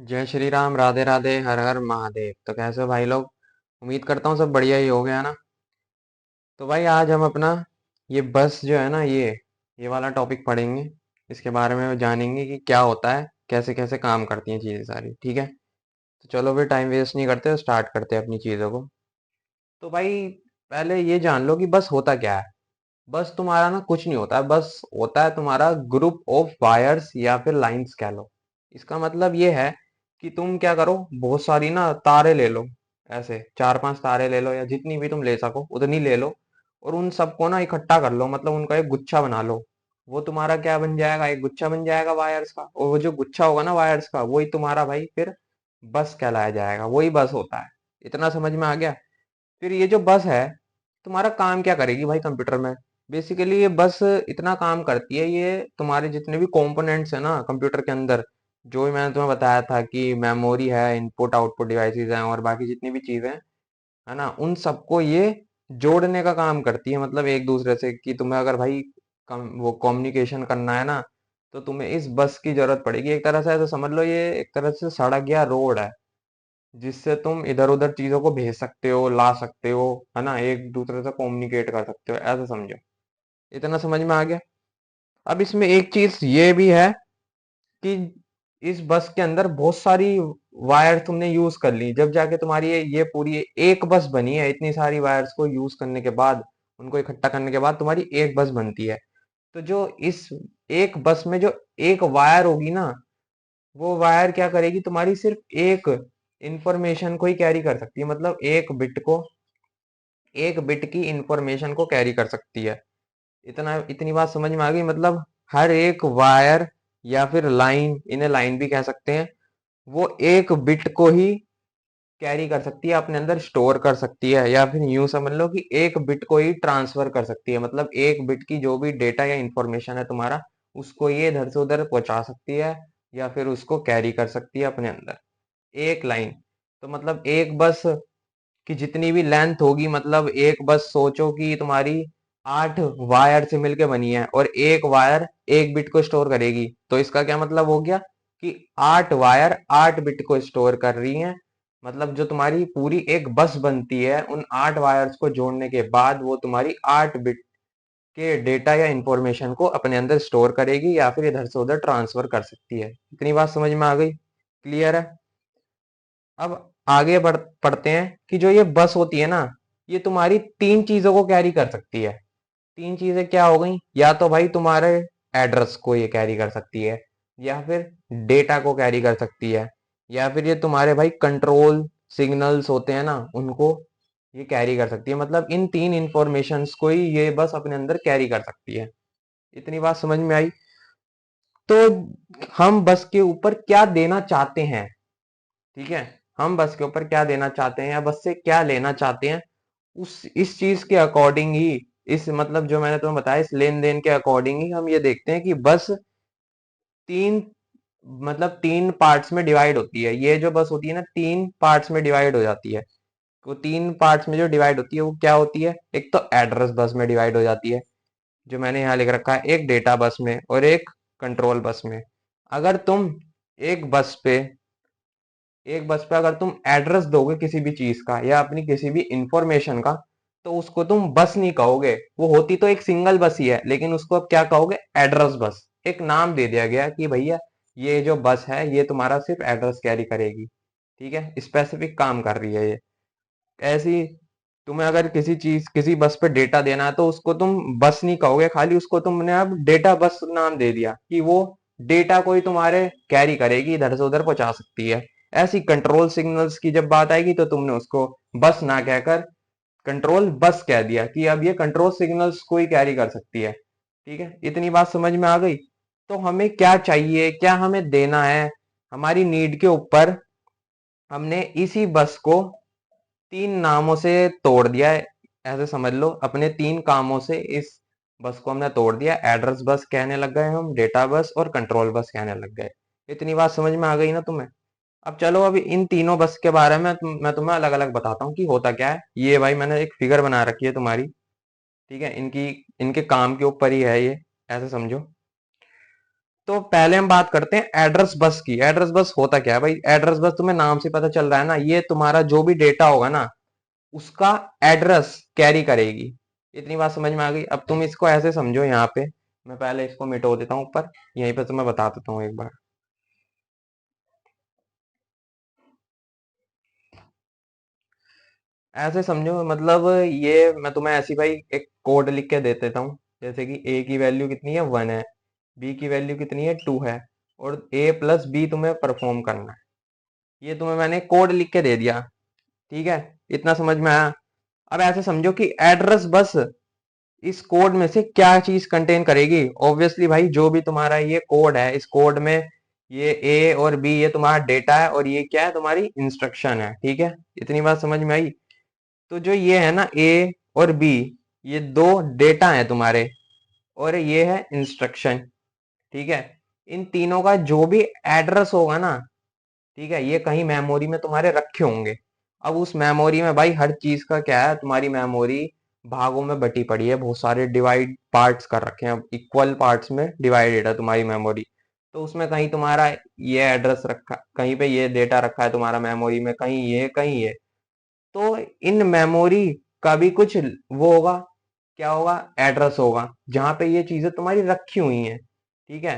जय श्री राम, राधे राधे, हर हर महादेव। तो कैसे हो भाई लोग? उम्मीद करता हूँ सब बढ़िया ही हो गया ना। तो भाई आज हम अपना ये बस जो है ना, ये वाला टॉपिक पढ़ेंगे। इसके बारे में जानेंगे कि क्या होता है, कैसे कैसे काम करती हैं चीज़ें सारी। ठीक है, तो चलो फिर टाइम वेस्ट नहीं करते, स्टार्ट करते हैं अपनी चीज़ों को। तो भाई पहले ये जान लो कि बस होता क्या है। बस तुम्हारा ना कुछ नहीं होता है, बस होता है तुम्हारा ग्रुप ऑफ वायर्स या फिर लाइंस कह लो। इसका मतलब ये है कि तुम क्या करो, बहुत सारी ना तारे ले लो। ऐसे चार पांच तारे ले लो या जितनी भी तुम ले सको उतनी ले लो। और उन सबको ना इकट्ठा कर लो, मतलब उनका एक गुच्छा बना लो। वो तुम्हारा क्या बन जाएगा, एक गुच्छा बन जाएगा वायर्स का। और वो जो गुच्छा होगा ना वायर्स का, वही तुम्हारा भाई फिर बस कहलाया जाएगा, वही बस होता है। इतना समझ में आ गया? फिर ये जो बस है, तुम्हारा काम क्या करेगी भाई कंप्यूटर में? बेसिकली ये बस इतना काम करती है, ये तुम्हारे जितने भी कंपोनेंट्स है ना कंप्यूटर के अंदर, जो भी मैंने तुम्हें बताया था कि मेमोरी है, इनपुट आउटपुट डिवाइसेस हैं, और बाकी जितनी भी चीजें हैं, है ना, उन सबको ये जोड़ने का काम करती है। मतलब एक दूसरे से कि तुम्हें अगर भाई वो कम्युनिकेशन करना है ना, तो तुम्हें इस बस की जरूरत पड़ेगी। एक तरह से ऐसा समझ लो, ये एक तरह से सड़क या रोड है, जिससे तुम इधर उधर चीजों को भेज सकते हो, ला सकते हो, है ना, एक दूसरे से कम्युनिकेट कर सकते हो, ऐसा समझो। इतना समझ में आ गया? अब इसमें एक चीज ये भी है कि इस बस के अंदर बहुत सारी वायर तुमने यूज कर ली, जब जाके तुम्हारी ये पूरी एक बस बनी है। इतनी सारी वायर्स को यूज करने के बाद, उनको इकट्ठा करने के बाद तुम्हारी एक बस बनती है। तो जो इस एक बस में जो एक वायर होगी ना, वो वायर क्या करेगी, तुम्हारी सिर्फ एक इंफॉर्मेशन को ही कैरी कर सकती है। मतलब एक बिट की इंफॉर्मेशन को कैरी कर सकती है। इतनी बात समझ में आ गई? मतलब हर एक वायर या फिर लाइन, इन्हें लाइन भी कह सकते हैं, वो एक बिट को ही कैरी कर सकती है, अपने अंदर स्टोर कर सकती है, या फिर यूं समझ लो कि एक बिट को ही ट्रांसफर कर सकती है। मतलब एक बिट की जो भी डेटा या इंफॉर्मेशन है तुम्हारा, उसको ये इधर से उधर पहुंचा सकती है, या फिर उसको कैरी कर सकती है अपने अंदर। एक लाइन, तो मतलब एक बस की जितनी भी लेंथ होगी, मतलब एक बस सोचो कि तुम्हारी 8 वायर से मिलके बनी है, और एक वायर एक बिट को स्टोर करेगी। तो इसका क्या मतलब हो गया कि 8 वायर 8 बिट को स्टोर कर रही हैं। मतलब जो तुम्हारी पूरी एक बस बनती है, उन 8 वायर्स को जोड़ने के बाद वो तुम्हारी 8 बिट के डेटा या इंफॉर्मेशन को अपने अंदर स्टोर करेगी, या फिर इधर से उधर ट्रांसफर कर सकती है। इतनी बात समझ में आ गई? क्लियर है? अब आगे पढ़ते हैं कि जो ये बस होती है ना, ये तुम्हारी तीन चीजों को कैरी कर सकती है। तीन चीजें क्या हो गई? या तो भाई तुम्हारे एड्रेस को ये कैरी कर सकती है, या फिर डेटा को कैरी कर सकती है, या फिर ये तुम्हारे भाई कंट्रोल सिग्नल्स होते हैं ना, उनको ये कैरी कर सकती है। मतलब इन तीन इंफॉर्मेशंस को ही ये बस अपने अंदर कैरी कर सकती है। इतनी बात समझ में आई? तो हम बस के ऊपर क्या देना चाहते हैं? ठीक है, हम बस के ऊपर क्या देना चाहते हैं या बस से क्या लेना चाहते हैं, उस इस चीज के अकॉर्डिंग ही, इस मतलब जो मैंने तुम्हें बताया, इस लेन देन के अकॉर्डिंग ही हम ये देखते हैं कि बस तीन, मतलब तीन पार्ट्स में डिवाइड होती है। ये जो बस होती है ना, तीन पार्ट्स में डिवाइड हो जाती है। तो तीन पार्ट्स में जो डिवाइड होती है वो क्या होती है? एक तो एड्रेस बस में डिवाइड हो जाती है, जो मैंने यहाँ लिख रखा है, एक डेटा बस में, और एक कंट्रोल बस में। अगर तुम एक बस पे एक बस पे अगर तुम एड्रेस दोगे किसी भी चीज का या अपनी किसी भी इंफॉर्मेशन का, तो उसको तुम बस नहीं कहोगे। वो होती तो एक सिंगल बस ही है, लेकिन उसको अब क्या कहोगे? Address bus. एक नाम दे दिया गया कि भैया ये जो बस है ये तुम्हारा सिर्फ एड्रेस कैरी करेगी। ठीक है, स्पेसिफिक काम कर रही है ये। ऐसी तुम्हें अगर किसी चीज किसी बस पे डेटा देना है, तो उसको तुम बस नहीं कहोगे खाली, उसको तुमने अब डेटा बस नाम दे दिया कि वो डेटा को ही तुम्हारे कैरी करेगी, इधर से उधर पहुंचा सकती है। ऐसी कंट्रोल सिग्नल्स की जब बात आएगी, तो तुमने उसको बस ना कहकर कंट्रोल बस कह दिया कि अब ये कंट्रोल सिग्नल्स को ही कैरी कर सकती है। ठीक है, इतनी बात समझ में आ गई? तो हमें क्या चाहिए, क्या हमें देना है, हमारी नीड के ऊपर हमने इसी बस को तीन नामों से तोड़ दिया है। ऐसे समझ लो, अपने तीन कामों से इस बस को हमने तोड़ दिया। एड्रेस बस कहने लग गए हम, डेटा बस और कंट्रोल बस कहने लग गए। इतनी बात समझ में आ गई ना तुम्हें? अब चलो, अभी इन तीनों बस के बारे में मैं तुम्हें अलग अलग बताता हूँ कि होता क्या है। ये भाई मैंने एक फिगर बना रखी है तुम्हारी। ठीक है, इनकी इनके काम के ऊपर ही है ये, ऐसे समझो। तो पहले हम बात करते हैं एड्रेस बस की। एड्रेस बस होता क्या है भाई? एड्रेस बस तुम्हें नाम से पता चल रहा है ना, ये तुम्हारा जो भी डेटा होगा ना उसका एड्रेस कैरी करेगी। इतनी बात समझ में आ गई? अब तुम इसको ऐसे समझो, यहाँ पे मैं पहले इसको मिटो देता हूँ ऊपर, यहीं पे तुम्हें बता देता हूँ एक बार। ऐसे समझो, मतलब ये मैं तुम्हें ऐसी भाई एक कोड लिख के दे देता हूँ, जैसे कि ए की वैल्यू कितनी है 1 है, बी की वैल्यू कितनी है 2 है, और ए प्लस बी तुम्हें परफॉर्म करना है। ये तुम्हें मैंने कोड लिख के दे दिया, ठीक है? इतना समझ में आया? अब ऐसे समझो कि एड्रेस बस इस कोड में से क्या चीज कंटेन करेगी? ऑब्वियसली भाई जो भी तुम्हारा ये कोड है, इस कोड में ये ए और बी ये तुम्हारा डेटा है, और ये क्या है? तुम्हारी इंस्ट्रक्शन है, ठीक है? इतनी बात समझ में आई? तो जो ये है ना ए और बी, ये दो डेटा है तुम्हारे, और ये है इंस्ट्रक्शन, ठीक है? इन तीनों का जो भी एड्रेस होगा ना, ठीक है, ये कहीं मेमोरी में तुम्हारे रखे होंगे। अब उस मेमोरी में भाई हर चीज का क्या है, तुम्हारी मेमोरी भागों में बटी पड़ी है, बहुत सारे डिवाइड पार्ट्स कर रखे हैं, इक्वल पार्ट्स में डिवाइडेड है तुम्हारी मेमोरी। तो उसमें कहीं तुम्हारा ये एड्रेस रखा, कहीं पे ये डेटा रखा है तुम्हारा मेमोरी में, कहीं ये कहीं ये। तो इन मेमोरी का भी कुछ वो होगा, क्या होगा? एड्रेस होगा, जहां पे ये चीजें तुम्हारी रखी हुई हैं, ठीक है?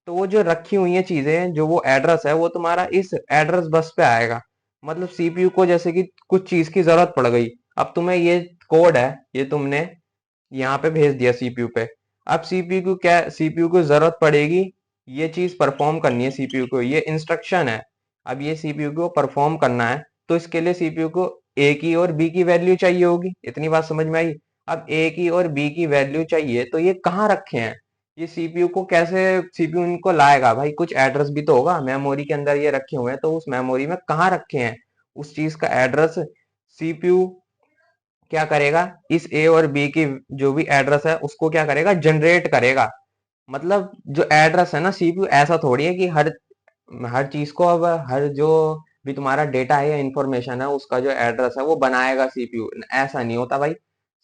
तो वो जो रखी हुई है चीजें, जो वो एड्रेस है, वो तुम्हारा इस एड्रेस बस पे आएगा। मतलब सीपीयू को जैसे कि कुछ चीज की जरूरत पड़ गई, अब तुम्हें ये कोड है, ये तुमने यहाँ पे भेज दिया सीपीयू पे। अब सीपीयू को क्या, सीपीयू को जरूरत पड़ेगी, ये चीज परफॉर्म करनी है सीपीयू को, ये इंस्ट्रक्शन है। अब ये सीपीयू को परफॉर्म करना है, तो इसके लिए सीपीयू को ए की और बी की वैल्यू चाहिए होगी। इतनी बात समझ में आई? अब ए की और बी की वैल्यू चाहिए, तो ये कहाँ रखे हैं? ये सीपीयू को कैसे, सीपीयू इनको लाएगा भाई? कुछ एड्रेस भी तो होगा, मेमोरी के अंदर ये रखे हुए हैं, तो उस मेमोरी में कहाँ रखे हैं उस चीज का एड्रेस? सीपीयू क्या करेगा, इस ए और बी की जो भी एड्रेस है उसको क्या करेगा, जनरेट करेगा। मतलब जो एड्रेस है ना, सीपीयू ऐसा थोड़ी है कि हर हर चीज को, अब हर जो भी तुम्हारा डेटा है या इंफॉर्मेशन है उसका जो एड्रेस है वो बनाएगा सीपीयू, ऐसा नहीं होता भाई।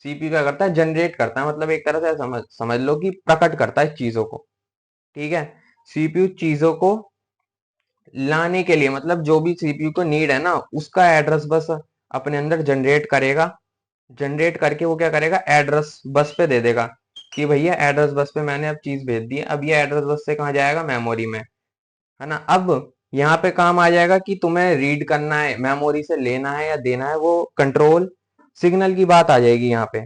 सीपीयू क्या करता है, जनरेट करता है, मतलब एक तरह से समझ समझ लो कि प्रकट करता है चीजों को, ठीक है? सीपीयू चीजों को लाने के लिए, मतलब जो भी सीपीयू को नीड है ना उसका एड्रेस बस अपने अंदर जनरेट करेगा। जनरेट करके वो क्या करेगा, एड्रेस बस पे दे देगा कि भैया एड्रेस बस पे मैंने अब चीज भेज दी है। अब ये एड्रेस बस से कहाँ जाएगा, मेमोरी में, है ना? अब यहाँ पे काम आ जाएगा कि तुम्हें रीड करना है, मेमोरी से लेना है या देना है, वो कंट्रोल सिग्नल की बात आ जाएगी यहाँ पे।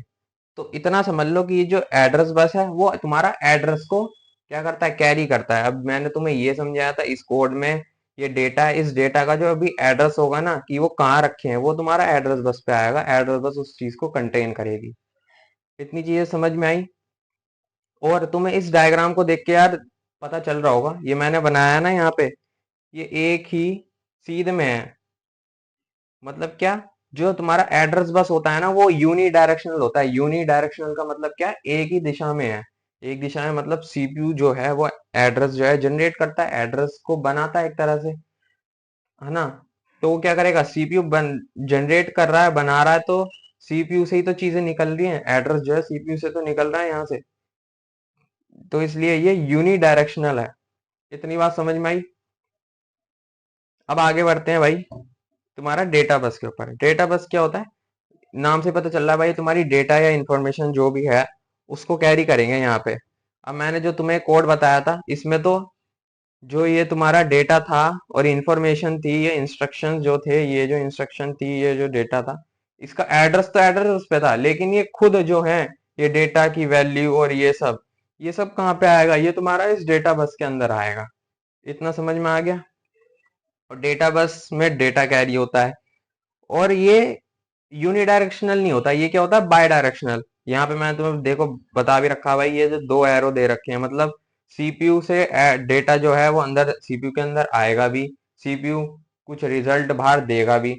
तो इतना समझ लो कि ये जो एड्रेस बस है वो तुम्हारा एड्रेस को क्या करता है, कैरी करता है। अब मैंने तुम्हें ये समझाया था इस कोड में ये डेटा है, इस डेटा का जो अभी एड्रेस होगा ना कि वो कहाँ रखे हैं, वो तुम्हारा एड्रेस बस पे आएगा, एड्रेस बस उस चीज को कंटेन करेगी। इतनी चीजें समझ में आई? और तुम्हें इस डायग्राम को देख के यार पता चल रहा होगा, ये मैंने बनाया है ना यहाँ पे, ये एक ही सीध में है। मतलब क्या, जो तुम्हारा एड्रेस बस होता है ना वो यूनी डायरेक्शनल होता है। यूनी डायरेक्शनल का मतलब क्या है, एक ही दिशा में है। एक दिशा में मतलब सीपीयू जो है वो एड्रेस जो है जनरेट करता है, एड्रेस को बनाता है एक तरह से, है ना? तो वो क्या करेगा, सीपीयू बन जनरेट कर रहा है, बना रहा है, तो सीपीयू से ही तो चीजें निकल रही हैं, एड्रेस जो है सीपीयू से तो निकल रहा है यहाँ से। तो इसलिए ये यूनी डायरेक्शनल है। इतनी बात समझ में आई? अब आगे बढ़ते हैं भाई तुम्हारा डेटा बस के ऊपर। डेटा बस क्या होता है, नाम से पता चल रहा है भाई, तुम्हारी डेटा या इंफॉर्मेशन जो भी है उसको कैरी करेंगे यहाँ पे। अब मैंने जो तुम्हें कोड बताया था इसमें तो जो ये तुम्हारा डेटा था और इंफॉर्मेशन थी, ये इंस्ट्रक्शंस जो थे, ये जो इंस्ट्रक्शन थी, ये जो डेटा था, इसका एड्रेस तो एड्रेस उस पे था, लेकिन ये खुद जो है, ये डेटा की वैल्यू और ये सब कहाँ पे आएगा, ये तुम्हारा इस डेटा बस के अंदर आएगा। इतना समझ में आ गया? और डेटा बस में डेटा कैरी होता है, और ये यूनिडायरेक्शनल नहीं होता, ये क्या होता है, बाय डायरेक्शनल। यहाँ पे मैंने तुम्हें देखो बता भी रखा भाई, ये जो दो एरो दे रखे हैं, मतलब सीपीयू से डेटा जो है वो अंदर सीपीयू के अंदर आएगा भी, सीपीयू कुछ रिजल्ट बाहर देगा भी।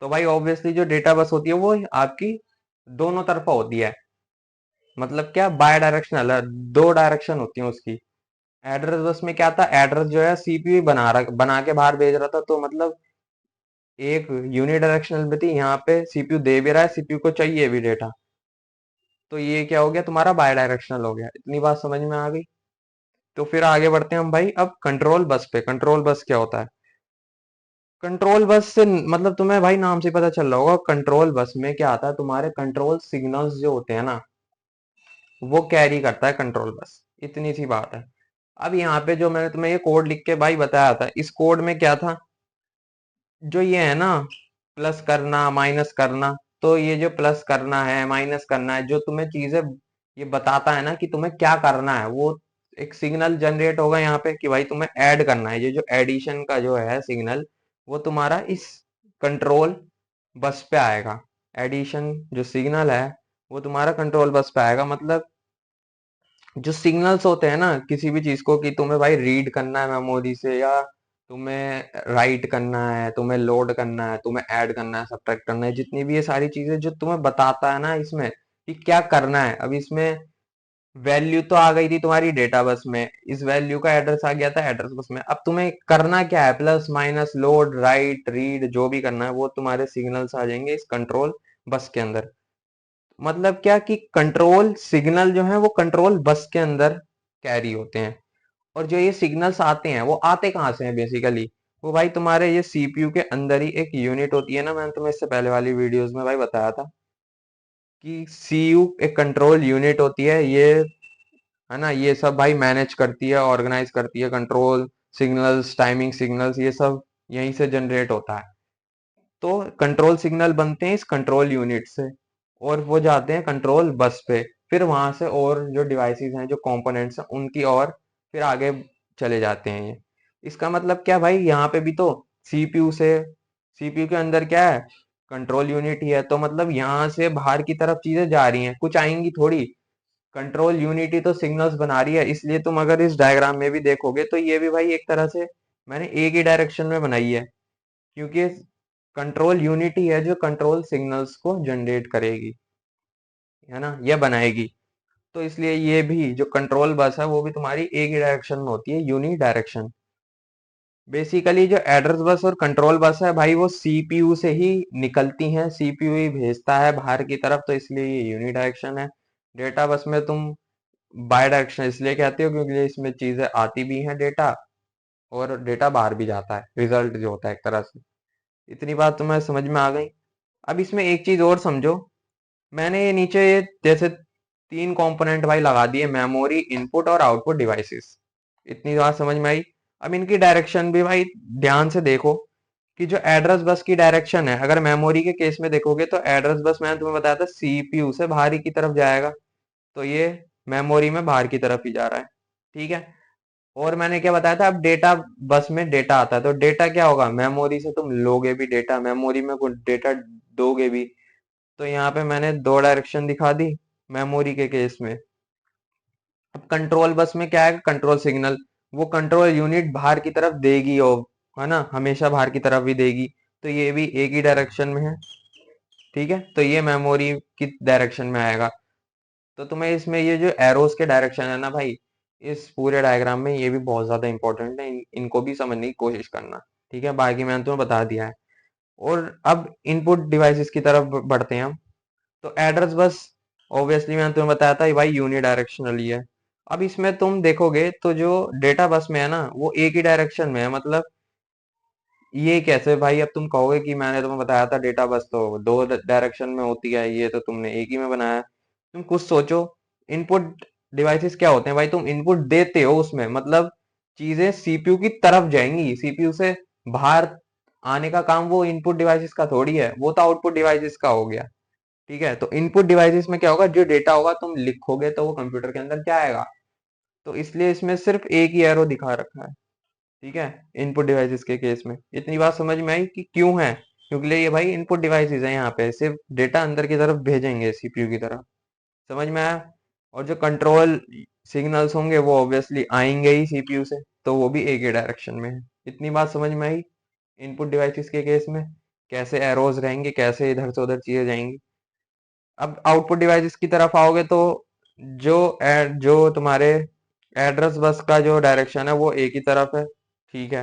तो भाई ऑब्वियसली जो डेटा बस होती है वो आपकी दोनों तरफा होती है। मतलब क्या, बाय डायरेक्शनल है, दो डायरेक्शन होती है उसकी। एड्रेस बस में क्या था, एड्रेस जो है सीपीयू बना के बाहर भेज रहा था, तो मतलब एक यूनिडायरेक्शनल में थी, यहाँ पे सीपीयू दे भी रहा है, सीपीयू को चाहिए भी डेटा, तो ये क्या हो गया, तुम्हारा बाय डायरेक्शनल हो गया। इतनी बात समझ में आ गई? तो फिर आगे बढ़ते हैं हम भाई अब कंट्रोल बस पे। कंट्रोल बस क्या होता है? कंट्रोल बस से मतलब तुम्हें भाई नाम से पता चल रहा होगा, कंट्रोल बस में क्या आता है, तुम्हारे कंट्रोल सिग्नल्स जो होते हैं ना, वो कैरी करता है कंट्रोल बस। इतनी सी बात है। अब यहाँ पे जो मैंने तुम्हें ये कोड लिख के भाई बताया था, इस कोड में क्या था, जो ये है ना, प्लस करना माइनस करना, तो ये जो प्लस करना है माइनस करना है, जो तुम्हें चीजें ये बताता है ना कि तुम्हें क्या करना है, वो एक सिग्नल जनरेट होगा यहाँ पे कि भाई तुम्हें ऐड करना है। ये जो एडिशन का जो है सिग्नल, वो तुम्हारा इस कंट्रोल बस पे आएगा। एडिशन जो सिग्नल है वो तुम्हारा कंट्रोल बस पे आएगा। मतलब जो सिग्नल्स होते हैं ना किसी भी चीज को, कि तुम्हें भाई रीड करना है मेमोरी से, या तुम्हें राइट करना है, तुम्हें लोड करना है, तुम्हें ऐड करना है, सब्ट्रैक्ट करना है, जितनी भी ये सारी चीजें जो तुम्हें बताता है ना इसमें कि क्या करना है। अब इसमें वैल्यू तो आ गई थी तुम्हारी डेटा बस में, इस वैल्यू का एड्रेस आ गया था एड्रेस बस में। अब तुम्हें करना क्या है, plus minus load right read जो भी करना है, वो तुम्हारे सिग्नल्स आ जाएंगे इस कंट्रोल बस के अंदर। मतलब क्या कि कंट्रोल सिग्नल जो है वो कंट्रोल बस के अंदर कैरी होते हैं। और जो ये सिग्नल्स आते हैं वो आते कहाँ से हैं बेसिकली, वो भाई तुम्हारे ये सीपीयू के अंदर ही एक यूनिट होती है ना, मैंने तुम्हें इससे पहले वाली वीडियोस में भाई बताया था कि सीयू एक कंट्रोल यूनिट होती है, ये है ना, ये सब भाई मैनेज करती है, ऑर्गेनाइज करती है कंट्रोल सिग्नल्स, टाइमिंग सिग्नल्स, ये सब यहीं से जनरेट होता है। तो कंट्रोल सिग्नल बनते हैं इस कंट्रोल यूनिट से, और वो जाते हैं कंट्रोल बस पे। फिर वहां से और जो डिवाइसेस हैं, जो कंपोनेंट्स हैं, उनकी और फिर आगे चले जाते हैं ये। इसका मतलब क्या भाई, यहाँ पे भी तो सीपीयू से, सीपीयू के अंदर क्या है, कंट्रोल यूनिट ही है, तो मतलब यहाँ से बाहर की तरफ चीजें जा रही हैं, कुछ आएंगी थोड़ी। कंट्रोल यूनिट ही तो सिग्नल्स बना रही है, इसलिए तुम अगर इस डायग्राम में भी देखोगे तो ये भी भाई एक तरह से मैंने एक ही डायरेक्शन में बनाई है, क्योंकि कंट्रोल यूनिट ही है जो कंट्रोल सिग्नल्स को जनरेट करेगी, है ना, या बनाएगी। तो इसलिए ये भी जो कंट्रोल बस है वो भी तुम्हारी एक ही डायरेक्शन में होती है, यूनि डायरेक्शन। बेसिकली जो एड्रेस बस और कंट्रोल बस है भाई, वो सीपीयू से ही निकलती हैं, सीपीयू ही भेजता है बाहर की तरफ, तो इसलिए ये यूनि डायरेक्शन है। डेटा बस में तुम बाय डायरेक्शन इसलिए कहते हो क्योंकि इसमें चीजें आती भी हैं डेटा, और डेटा बाहर भी जाता है, रिजल्ट जो होता है एक तरह से। इतनी बात तुम्हें समझ में आ गई? अब इसमें एक चीज और समझो, मैंने ये नीचे ये जैसे तीन कंपोनेंट भाई लगा दिए, मेमोरी, इनपुट और आउटपुट डिवाइसेस। इतनी बात समझ में आई? अब इनकी डायरेक्शन भी भाई ध्यान से देखो, कि जो एड्रेस बस की डायरेक्शन है, अगर मेमोरी के केस में देखोगे तो एड्रेस बस मैंने तुम्हें बताया था सीपीयू से बाहर ही की तरफ जाएगा, तो ये मेमोरी में बाहर की तरफ ही जा रहा है। ठीक है। और मैंने क्या बताया था, अब डेटा बस में डेटा आता है, तो डेटा क्या होगा, मेमोरी से तुम लोगे भी डेटा, मेमोरी में कुछ डेटा दोगे भी। तो यहाँ पे मैंने दो डायरेक्शन दिखा दी मेमोरी के केस में। अब कंट्रोल बस में क्या है, कंट्रोल सिग्नल वो कंट्रोल यूनिट बाहर की तरफ देगी, और है ना, हमेशा बाहर की तरफ ही देगी, तो ये भी एक ही डायरेक्शन में है। ठीक है, तो ये मेमोरी की डायरेक्शन में आएगा। तो तुम्हें इसमें ये जो एरोस के डायरेक्शन है ना भाई, इस पूरे डायग्राम में ये भी बहुत ज्यादा इंपॉर्टेंट है, इनको भी समझने की कोशिश करना। ठीक है, बाकी मैंने तुम्हें बता दिया है। और अब इनपुट डिवाइसेस की तरफ बढ़ते हैं हम। तो एड्रेस बस ऑब्वियसली मैंने तुम्हें बताया था भाई यूनि डायरेक्शनली है। अब इसमें तुम देखोगे तो जो डेटा बस में है ना वो एक ही डायरेक्शन में है। मतलब ये कैसे भाई, अब तुम कहोगे कि मैंने तुम्हें बताया था डेटा बस तो दो डायरेक्शन में होती है, ये तो तुमने एक ही में बनाया। तुम कुछ सोचो, इनपुट डिवाइसेस क्या होते हैं भाई, तुम इनपुट देते हो उसमें, मतलब चीजें सीपीयू की तरफ जाएंगी, सीपीयू से बाहर आने का काम वो इनपुट डिवाइसेस का थोड़ी है, वो तो आउटपुट डिवाइसेस का हो गया। ठीक है, तो इनपुट डिवाइसेस में क्या होगा, जो डेटा होगा तुम लिखोगे तो वो कंप्यूटर के अंदर जाएगा। तो इसलिए इसमें सिर्फ एक ही एरो दिखा रखा है। ठीक है, इनपुट डिवाइसेस के केस में इतनी बात समझ में आई कि क्यों है, क्योंकि ये भाई इनपुट डिवाइसेस है, यहाँ पे सिर्फ डेटा अंदर की तरफ भेजेंगे सीपीयू की तरफ। समझ में आया? और जो कंट्रोल सिग्नल्स होंगे वो ऑब्वियसली आएंगे ही सीपीयू से, तो वो भी एक ही डायरेक्शन में है। इतनी बात समझ में आई इनपुट डिवाइसेस के केस में, कैसे एरोज रहेंगे, कैसे इधर से उधर चीजें जाएंगी। अब आउटपुट डिवाइसेस की तरफ आओगे तो जो तुम्हारे एड्रेस बस का जो डायरेक्शन है वो एक ही तरफ है। ठीक है।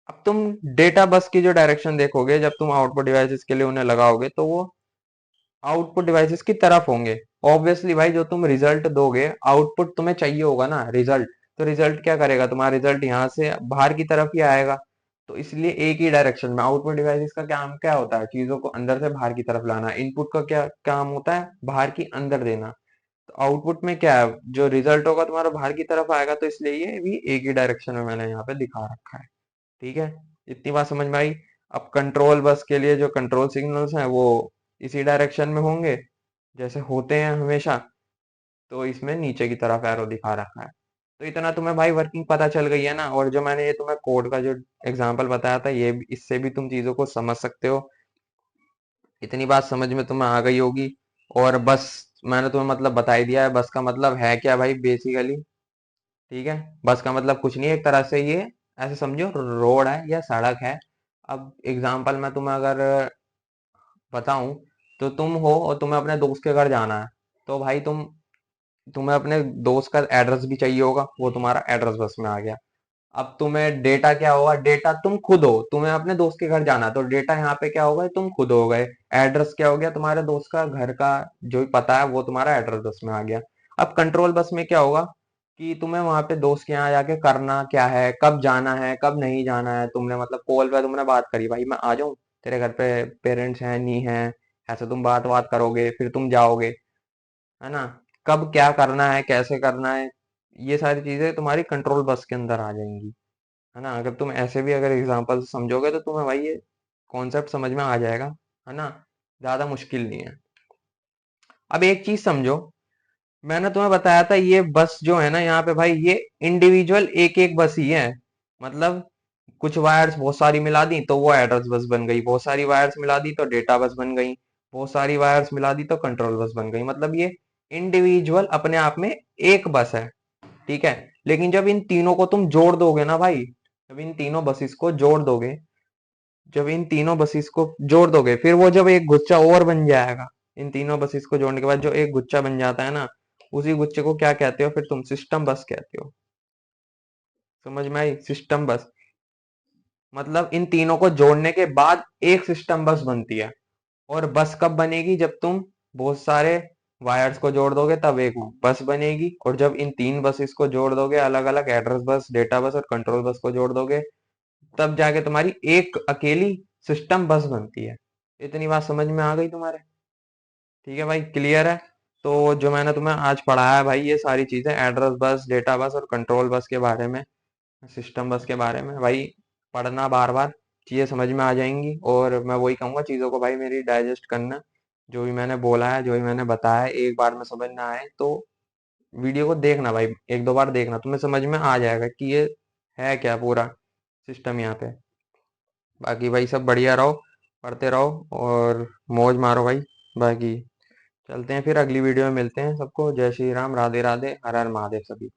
अब तुम डेटा बस की जो डायरेक्शन देखोगे, जब तुम आउटपुट डिवाइसेस के लिए उन्हें लगाओगे तो वो आउटपुट डिवाइसेस की तरफ होंगे। ऑब्वियसली भाई जो तुम रिजल्ट दोगे, आउटपुट तुम्हें चाहिए होगा ना, रिजल्ट। तो रिजल्ट क्या करेगा, तुम्हारा रिजल्ट यहाँ से बाहर की तरफ ही आएगा। तो इसलिए एक ही डायरेक्शन में आउटपुट डिवाइसेस का काम क्या होता है, चीजों को अंदर से बाहर की तरफ लाना। इनपुट का क्या काम होता है, बाहर की अंदर देना। तो आउटपुट में क्या है, जो रिजल्ट होगा तुम्हारा बाहर की तरफ आएगा, तो इसलिए ये भी एक ही डायरेक्शन में मैंने यहाँ पे दिखा रखा है। ठीक है, इतनी बात समझ में आई। अब कंट्रोल बस के लिए जो कंट्रोल सिग्नल्स हैं वो इसी डायरेक्शन में होंगे जैसे होते हैं हमेशा। तो इसमें नीचे की तरफ एरो दिखा रखा है। तो इतना तुम्हें भाई वर्किंग पता चल गई है ना। और जो मैंने ये तुम्हें कोड का जो एग्जांपल बताया था, इससे भी तुम चीजों को समझ सकते हो। इतनी बात समझ में तुम्हें आ गई होगी। और बस मैंने तुम्हें मतलब बता ही दिया है, बस का मतलब है क्या भाई बेसिकली। ठीक है, बस का मतलब कुछ नहीं है, एक तरह से ये ऐसे समझो रोड है या सड़क है। अब एग्जाम्पल मैं तुम्हें अगर बताऊं, तो तुम हो और तुम्हें अपने दोस्त के घर जाना है। तो भाई तुम्हें अपने दोस्त का एड्रेस भी चाहिए होगा, वो तुम्हारा एड्रेस बस में आ गया। अब तुम्हें डेटा क्या होगा, डेटा तुम खुद हो, तुम्हें अपने दोस्त के घर जाना है, तो डेटा यहाँ पे क्या होगा, तुम खुद हो गए। एड्रेस क्या हो गया, तुम्हारे दोस्त का घर का जो भी पता है वो तुम्हारा एड्रेस बस में आ गया। अब कंट्रोल बस में क्या होगा कि तुम्हें वहां पे दोस्त के यहाँ जाके करना क्या है, कब जाना है कब नहीं जाना है। तुमने मतलब कॉल पे तुमने बात करी, भाई मैं आ जाऊं तेरे घर पे, पेरेंट्स हैं नहीं है, ऐसे तुम बात बात करोगे, फिर तुम जाओगे, है ना। कब क्या करना है कैसे करना है, ये सारी चीजें तुम्हारी कंट्रोल बस के अंदर आ जाएंगी, है ना। अगर तुम ऐसे भी अगर एग्जांपल समझोगे तो तुम्हें भाई ये कॉन्सेप्ट समझ में आ जाएगा, है ना। ज्यादा मुश्किल नहीं है। अब एक चीज समझो, मैंने तुम्हें बताया था ये बस जो है ना यहाँ पे भाई, ये इंडिविजुअल एक एक बस ही है। मतलब कुछ वायर्स बहुत सारी मिला दी तो वो एड्रेस बस बन गई, बहुत सारी वायर्स मिला दी तो डेटा बस बन गई, बहुत सारी वायर्स मिला दी तो कंट्रोल बस बन गई। मतलब ये इंडिविजुअल अपने आप में एक बस है। ठीक है, लेकिन जब इन तीनों को तुम जोड़ दोगे ना भाई, जब इन तीनों बसेस को जोड़ दोगे, जब इन तीनों बसेस को जोड़ दोगे, फिर वो जब एक गुच्छा और बन जाएगा। इन तीनों बसेस को जोड़ने के बाद जो एक गुच्छा बन जाता है ना, उसी गुच्छे को क्या कहते हो फिर तुम, सिस्टम बस कहते हो। समझ में आई, सिस्टम बस। मतलब इन तीनों को जोड़ने के बाद एक सिस्टम बस बनती है। और बस कब बनेगी, जब तुम बहुत सारे वायर्स को जोड़ दोगे तब एक बस बनेगी। और जब इन तीन बसेस को जोड़ दोगे, अलग अलग एड्रेस बस, डेटा बस और कंट्रोल बस को जोड़ दोगे, तब जाके तुम्हारी एक अकेली सिस्टम बस बनती है। इतनी बात समझ में आ गई तुम्हारे। ठीक है भाई, क्लियर है। तो जो मैंने तुम्हें आज पढ़ाया है भाई, ये सारी चीजें एड्रेस बस, डेटा बस और कंट्रोल बस के बारे में, सिस्टम बस के बारे में भाई, पढ़ना बार बार, चीजें समझ में आ जाएंगी। और मैं वही कहूंगा, चीजों को भाई मेरी डाइजेस्ट करना। जो भी मैंने बोला है, जो भी मैंने बताया है, एक बार में समझ ना आए तो वीडियो को देखना भाई, एक दो बार देखना, तुम्हें समझ में आ जाएगा कि ये है क्या पूरा सिस्टम यहाँ पे। बाकी भाई सब बढ़िया रहो, पढ़ते रहो और मौज मारो भाई। बाकी चलते हैं फिर, अगली वीडियो में मिलते हैं। सबको जय श्री राम, राधे राधे, हर हर महादेव सभी।